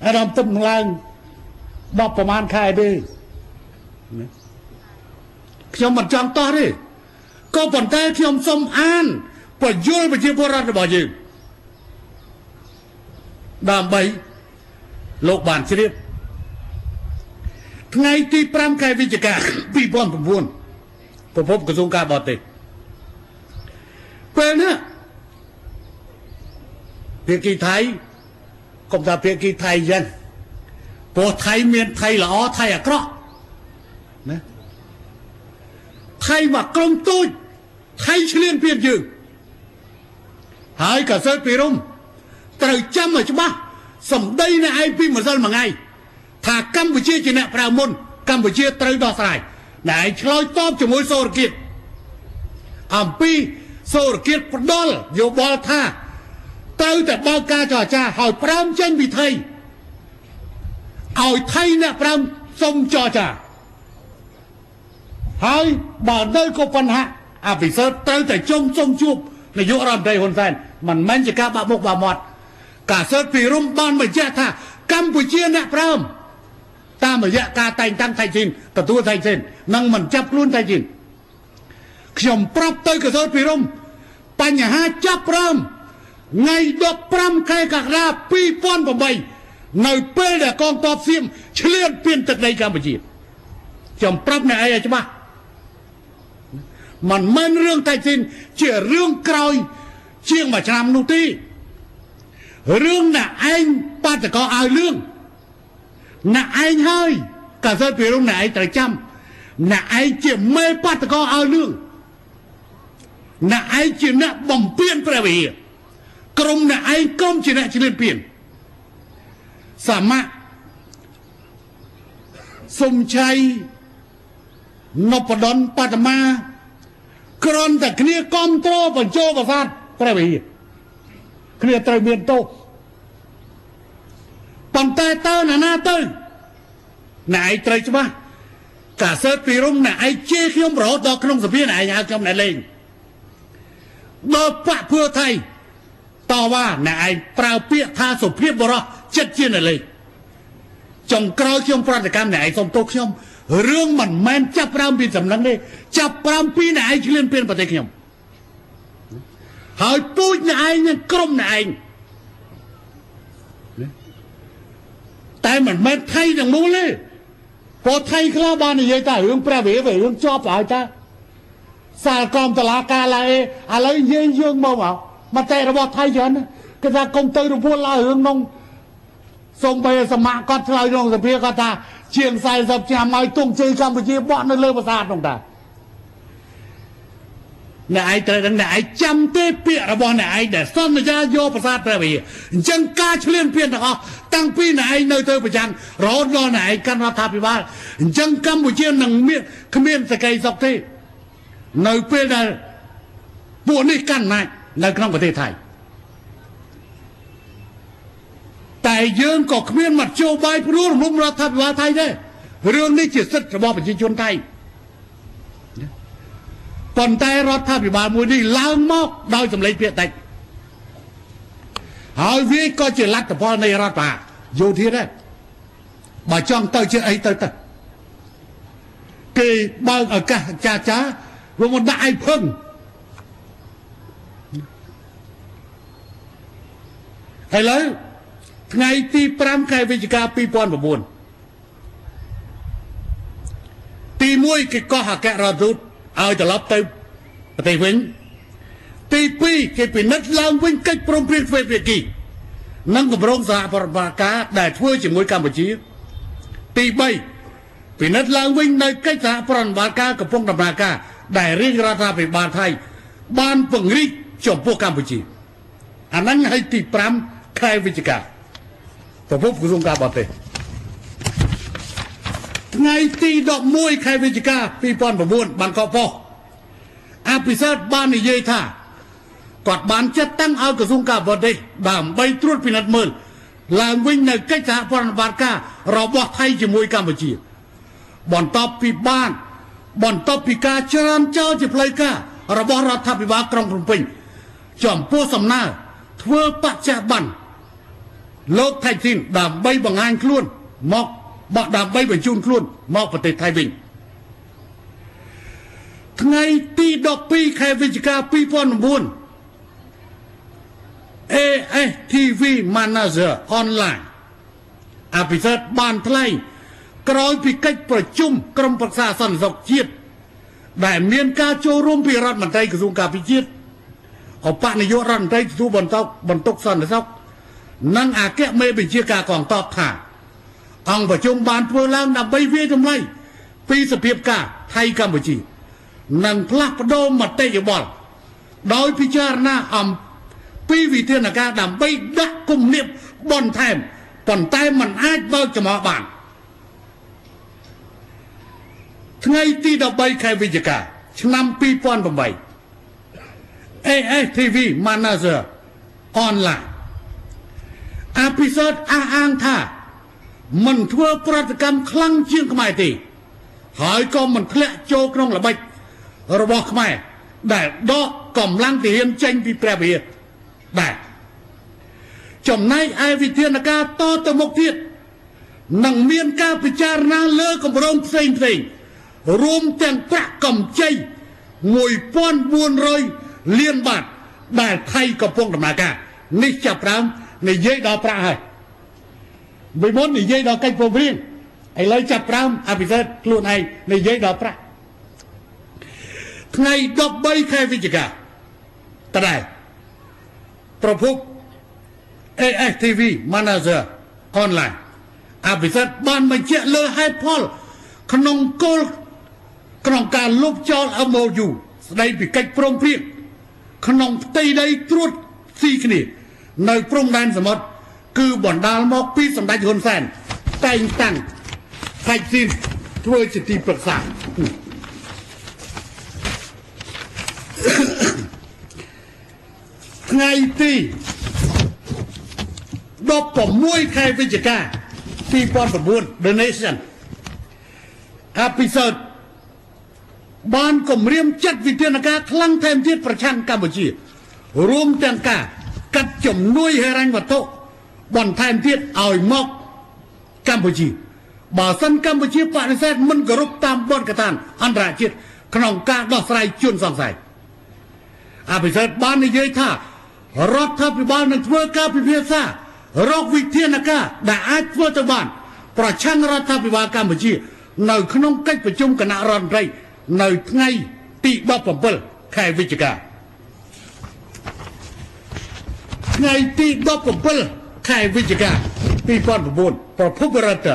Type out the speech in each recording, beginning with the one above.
អារម្មណ៍ទឹកឡើង10ប្រមាណខែទេខ្ញុំមិនចង់តោះទេក៏ប៉ុន្តែខ្ញុំសូមអានបញ្យល់ប្រជាពលរដ្ឋរបស់យើងដើម្បីលោកបានជ្រាបថ្ងៃទី5ខែវិច្ឆិកា2009ប្រពន្ធក្រសួងការបរទេសពេលនេះភាគីថៃកុំថាភាគីថៃយ៉ាងព្រោះថៃមានថៃល្អថៃអាក្រក់ណាថៃមកក្រុមទូចថៃឆ្លៀនពៀនយើងហើយក៏សិលពីរុំត្រូវចាំឲ្យច្បាស់សម្ដីនៅឯពីម្សិលមួយថ្ងៃថាកម្ពុជាជាអ្នកប្រើមុនកម្ពុជាត្រូវដោះស្រាយតែឯងឆ្លើយតបជាមួយសូរគៀតអំពីសូរគៀតផ្ដាល់យោបល់ថាត្រូវតែបើកការចរចាឲ្យប្រើមចេញពីថៃឲ្យថៃអ្នកប្រើមសុំចរចាហើយបើនៅក៏បញ្ហាអភិសិទ្ធត្រូវតែសុំជួបនាយករដ្ឋមន្ត្រីហ៊ុនសែនមិនមែនជាការបាក់មុខបាក់មាត់ការសិទ្ធពីរុំបានបញ្ជាក់ថាកម្ពុជាអ្នកប្រើមតាមរយៈការតែងតាំងថៃជីនទទួលថៃជីននឹងមិនចាប់ខ្លួនថៃជីនខ្ញុំប្រាប់ទៅកសោតពីរុំបញ្ហាចាប់ប្រើមថ្ងៃ15ខែកក្កដា2008នៅពេលដែលកងទ័ពសៀមឆ្លៀនពៀនទឹកដីកម្ពុជាខ្ញុំប្រាប់អ្នកឯងឲ្យច្បាស់មិនមែនរឿងថៃជីនជារឿងក្រោយជាងមួយឆ្នាំនោះទេរឿងអ្នកឯងបាតកោឲ្យលឿងអ្នកឯងហើយកសិទ្ធពីរុំអ្នកឯងត្រូវចាំអ្នកឯងជាមេបាតកោឲ្យលឿងអ្នកឯងជាអ្នកបំពេញព្រះវិហារក្រុមអ្នកឯងក្រុមជាអ្នកឆ្លៀនពៀនសមៈសុំឆៃនពដនបតមាក្រនតែគ្នាគ្រប់គ្រងបញ្ចូលប្រសាទព្រះវិហារគ្នាត្រូវមានទោសប៉ុន្តែតើណាទៅអ្នកឯងត្រូវច្បាស់ការសិទ្ធពីរុំអ្នកឯងជេរខ្ញុំរហូតដល់ក្នុងសភាអ្នកឯងហៅខ្ញុំអ្នកលេងបើបាក់ភឿថៃតវ៉ាអ្នកឯងប្រើពាក្យថាសុភាពបរោះចិត្តជាអ្នកលេងចុងក្រោយខ្ញុំប្រតិកម្មអ្នកឯងសុំទោសខ្ញុំរឿងមិនមែនចាប់ផ្ដើមពីសំឡឹងទេចាប់ផ្ដើមពីអ្នកឯងឆ្លៀនពៀនប្រទេសខ្ញុំហើយពូជអ្នកឯងនឹងក្រុមអ្នកឯងតែមិនមែនថៃទាំងមូលទេព្រោះថៃខ្លះបាននិយាយថារឿងព្រះវិហាររឿងជាប់ហើយតាសាលក្រមតឡាការឡើយឥឡូវយើងមកមតិរបស់ថៃច្រើនគេថាកុំទៅរវល់ឡើយរឿងនោះសូមបីសមៈគាត់ឆ្លើយក្នុងសភាគាត់ថាជាង40ឆ្នាំឲ្យទង់ជ័យកម្ពុជាបក់នៅលើប្រាសាទនោះតាអ្នកឯងត្រូវដឹងអ្នកឯងចាំទេពាក្យរបស់អ្នកឯងដែលសន្យាយកប្រាសាទព្រះវិហារអញ្ចឹងការឆ្លៀនពៀនទាំងអស់តាំងពីអ្នកឯងនៅទៅប្រចាំរហូតដល់អ្នកឯងកាន់រដ្ឋាភិបាលអញ្ចឹងកម្ពុជានឹងមានគ្មានសេចក្តីសុខទេនៅពេលដែលពួកនេះកាន់អំណាចនៅក្នុងប្រទេសថៃតែយើងក៏គ្មានមធ្យោបាយព្រួលរំលំរដ្ឋាភិបាលថៃដែររឿងនេះជាសិទ្ធិរបស់ប្រជាជនថៃប៉ុន្តែរដ្ឋាភិបាលមួយនេះឡើងមកដោយសម្លេងភាគតិចហើយវាក៏ជាលទ្ធផលនៃរដ្ឋបាលយោធាដែរបើចង់ទៅជាអីទៅគេបើកឱកាសចាវាមកដាក់ឲ្យភឹងហើយឡើយថ្ងៃទី5ខែវិច្ឆិកា2009ទី1គេកោះអគ្គរដ្ឋទូតឲ្យត្រឡប់ទៅប្រទេសវិញទី2គេពិនិត្យឡើងវិញកិច្ចព្រមព្រៀងទ្វេភាគីនិងគម្រោងសហប្រតិបត្តិការដែលធ្វើជាមួយកម្ពុជាទី3ពិនិត្យឡើងវិញនៅកិច្ចសហប្រតិបត្តិការកំពុងដំណើរការដែលរាជរដ្ឋាភិបាលថៃបានពង្រីកចំពោះកម្ពុជាអាហ្នឹងឲ្យទី5ខែវិច្ឆិកាប្រពន្ធក្រសួងការបរទេសថ្ងៃទី11ខែវិច្ឆិកា2009បានកកប៉ុស្តិ៍អភិសិទ្ធបាននិយាយថាគាត់បានចាត់តាំងឲ្យក្រសួងការបរទេសដើម្បីត្រួតពិនិត្យមើលឡើងវិញនៅកិច្ចសហប្រតិបត្តិការរបស់ថៃជាមួយកម្ពុជាបន្ទាប់ពីការច្រានចោលជាផ្លូវការរបស់រដ្ឋាភិបាលក្រុងភ្នំពេញចំពោះសំណើធ្វើបច្ចុប្បន្ន លោកថៃស៊ីនដើម្បីបង្ហាញខ្លួនមកដើម្បីបញ្ជូនខ្លួនមកប្រទេសថៃវិញថ្ងៃទី12ខែវិច្ឆិកា2009 ASTV Manager Online អភិសិទ្ធបានថ្លែងក្រោយពីកិច្ចប្រជុំក្រុមប្រឹក្សាសន្តិសុខជាតិដែលមានការចូលរួមពីរដ្ឋមន្ត្រីក្រសួងការពារជាតិឧបនាយករដ្ឋមន្ត្រីទទួលបន្ទុកសន្តិសុខនិងអគ្គមេបញ្ជាការកងទ័ពថាអង្គប្រជុំបានធ្វើឡើងដើម្បីវាយតម្លៃពីសភាពការថៃកម្ពុជានិងផ្លាស់ប្ដូរមតិយោបល់ដោយពិចារណាអំពីវិធានការដើម្បីដាក់គំនាបបន្ថែមប៉ុន្តែมันអាចបើកចំហបានថ្ងៃទី13ខែវិច្ឆិកាឆ្នាំ2008 ASTV Manager Online អភិសិទ្ធអះអាងថាមិនធ្វើប្រតិកម្មខ្លាំងជាងខ្មែរទេហើយក៏មិនធ្លាក់ចូលក្នុងល្បិចរបស់ខ្មែរដែលដកកម្លាំងទាហានចេញពីព្រះវិហារដែរចំណែកឯវិធានការតទៅមុខទៀតនឹងមានការពិចារណាលើគម្រោងផ្សេងរួមទាំងប្រាក់កម្ចី 1,400 លានបាតដែលថៃកំពុងដំណើរការនេះចាប់ផ្ដើមនិយាយដល់ប្រាក់ហើយពីមុននិយាយដល់កិច្ចព្រមព្រៀងឥឡូវចាប់ផ្ដើមអភិសិទ្ធខ្លួនឯងនិយាយដល់ប្រាក់ថ្ងៃ13ខែវិច្ឆិកាតដែរប្រភព ASTV Manager Online អភិសិទ្ធបានបញ្ជាក់លើហេតុផលក្នុងការលុបចោល MOU ស្ដីពីកិច្ចព្រមព្រៀងក្នុងផ្ទៃដីត្រួតស៊ីគ្នានៅព្រំដែនសមុទ្រគឺបណ្ដាលមកពីសម្ដេចហ៊ុនសែនតែងតាំងថៃស៊ីនធ្វើជាទីប្រឹក្សាថ្ងៃទី16ខែវិច្ឆិកា2009 The Nation អភិសិទ្ធបានគម្រាមចាត់វិធានការខ្លាំងថែមទៀតប្រឆាំងកម្ពុជារួមទាំងការកាត់ជំនួយហិរញ្ញវត្ថុបន្ថែមទៀតឲ្យមកកម្ពុជាបើសិនកម្ពុជាបដិសេធមិនគោរពតាមបទកថាអន្តរជាតិក្នុងការដោះស្រាយជនសង្ស័យអភិសិទ្ធបាននិយាយថារដ្ឋាភិបាលនឹងធ្វើការពិភាក្សារកវិធានការដែលអាចធ្វើទៅបានប្រឆាំងរដ្ឋាភិបាលកម្ពុជានៅក្នុងកិច្ចប្រជុំគណៈរដ្ឋមន្ត្រីនៅថ្ងៃទី17ខែវិច្ឆិកាថ្ងៃទី17ខែវិច្ឆិកា2009ប្រភពរដ្ឋ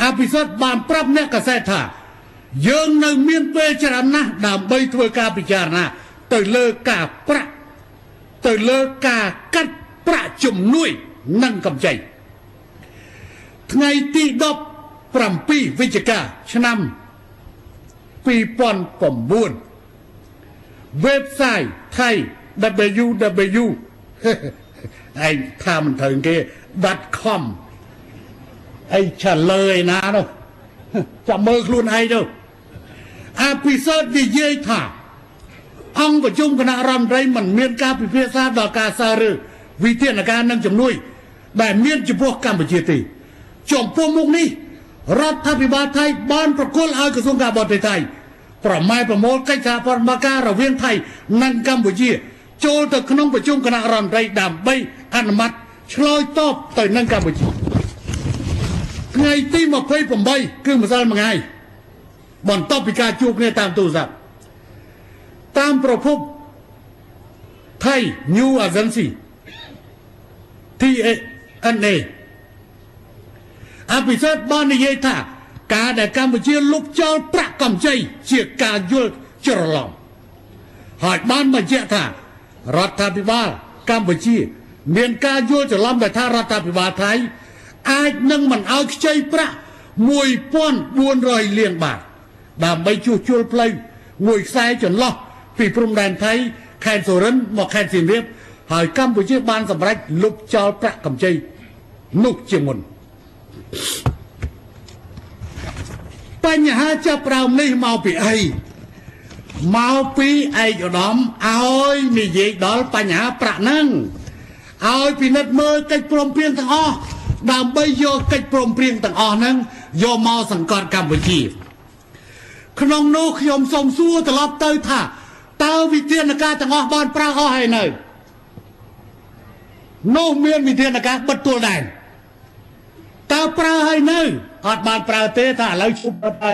អភិសិទ្ធបានប្រាប់អ្នកកាសែតថាយើងនៅមានពេលច្រើនណាស់ដើម្បីធ្វើការពិចារណាទៅលើការកាត់ប្រាក់ជំនួយនិងកម្ចីថ្ងៃទី17វិច្ឆិកាឆ្នាំ 2009 website ថៃ www ឯងថាមិនត្រូវគេ .com អីឆ្លើយណានោះចាំមើលខ្លួនឯងទៅអភិសិទ្ធនិយាយថាអង្គប្រជុំគណៈរដ្ឋមន្ត្រីមិនមានការពិភាក្សាដល់ការសាររើវិធានការនិងជំនួយដែលមានចំពោះកម្ពុជាទេចំពោះមុខនេះរដ្ឋាភិបាលថៃបានប្រគល់ឲ្យក្រសួងការបរទេសថៃប្រម៉ែប្រមូលកិច្ចសហប្រតិបត្តិការរវាងថៃនិងកម្ពុជាចូលទៅក្នុងប្រជុំគណៈរដ្ឋមន្ត្រីដើម្បីអនុម័តឆ្លើយតបទៅនឹងកម្ពុជាថ្ងៃទី28គឺម្សិលមិញហើយបន្ទាប់ពីការជួបគ្នាតាមទូរស័ព្ទតាមប្រភពថៃ New Agency TNA អភិសិទ្ធបាននិយាយថាការដែលកម្ពុជាលុបចោលប្រាក់កម្ចីជាការយល់ច្រឡំហើយបានបញ្ជាក់ថារដ្ឋាភិបាលកម្ពុជាមានការយល់ច្រឡំដែលថារដ្ឋាភិបាលថៃអាចនឹងមិនឲ្យខ្ចីប្រាក់ 1,400 លានបាតដើម្បីជួសជុលផ្លូវមួយខ្សែចន្លោះពីព្រំដែនថៃខេត្តសូរិនមកខេត្តសៀមរាបហើយកម្ពុជាបានសម្រេចលុបចោលប្រាក់កម្ចីនោះជាមុនបញ្ហាចាប់ផ្ដើមនេះមកពីអីមកពីឯកឧត្តមឲ្យនិយាយដល់បញ្ហាប្រាក់ហ្នឹង ឲ្យពិនិត្យមើលកិច្ចព្រមព្រៀងទាំងអស់ដើម្បីយកកិច្ចព្រមព្រៀងទាំងអស់ហ្នឹងយកមកសង្កត់កម្ពុជាក្នុងនោះខ្ញុំសូមសួរត្រឡប់ទៅថាតើវិធានការទាំងអស់បានប្រើអស់ហើយនៅនោះមានវិធានការបិទទួលដែនតើប្រើហើយនៅអត់បានប្រើទេថាឥឡូវជុំទៅ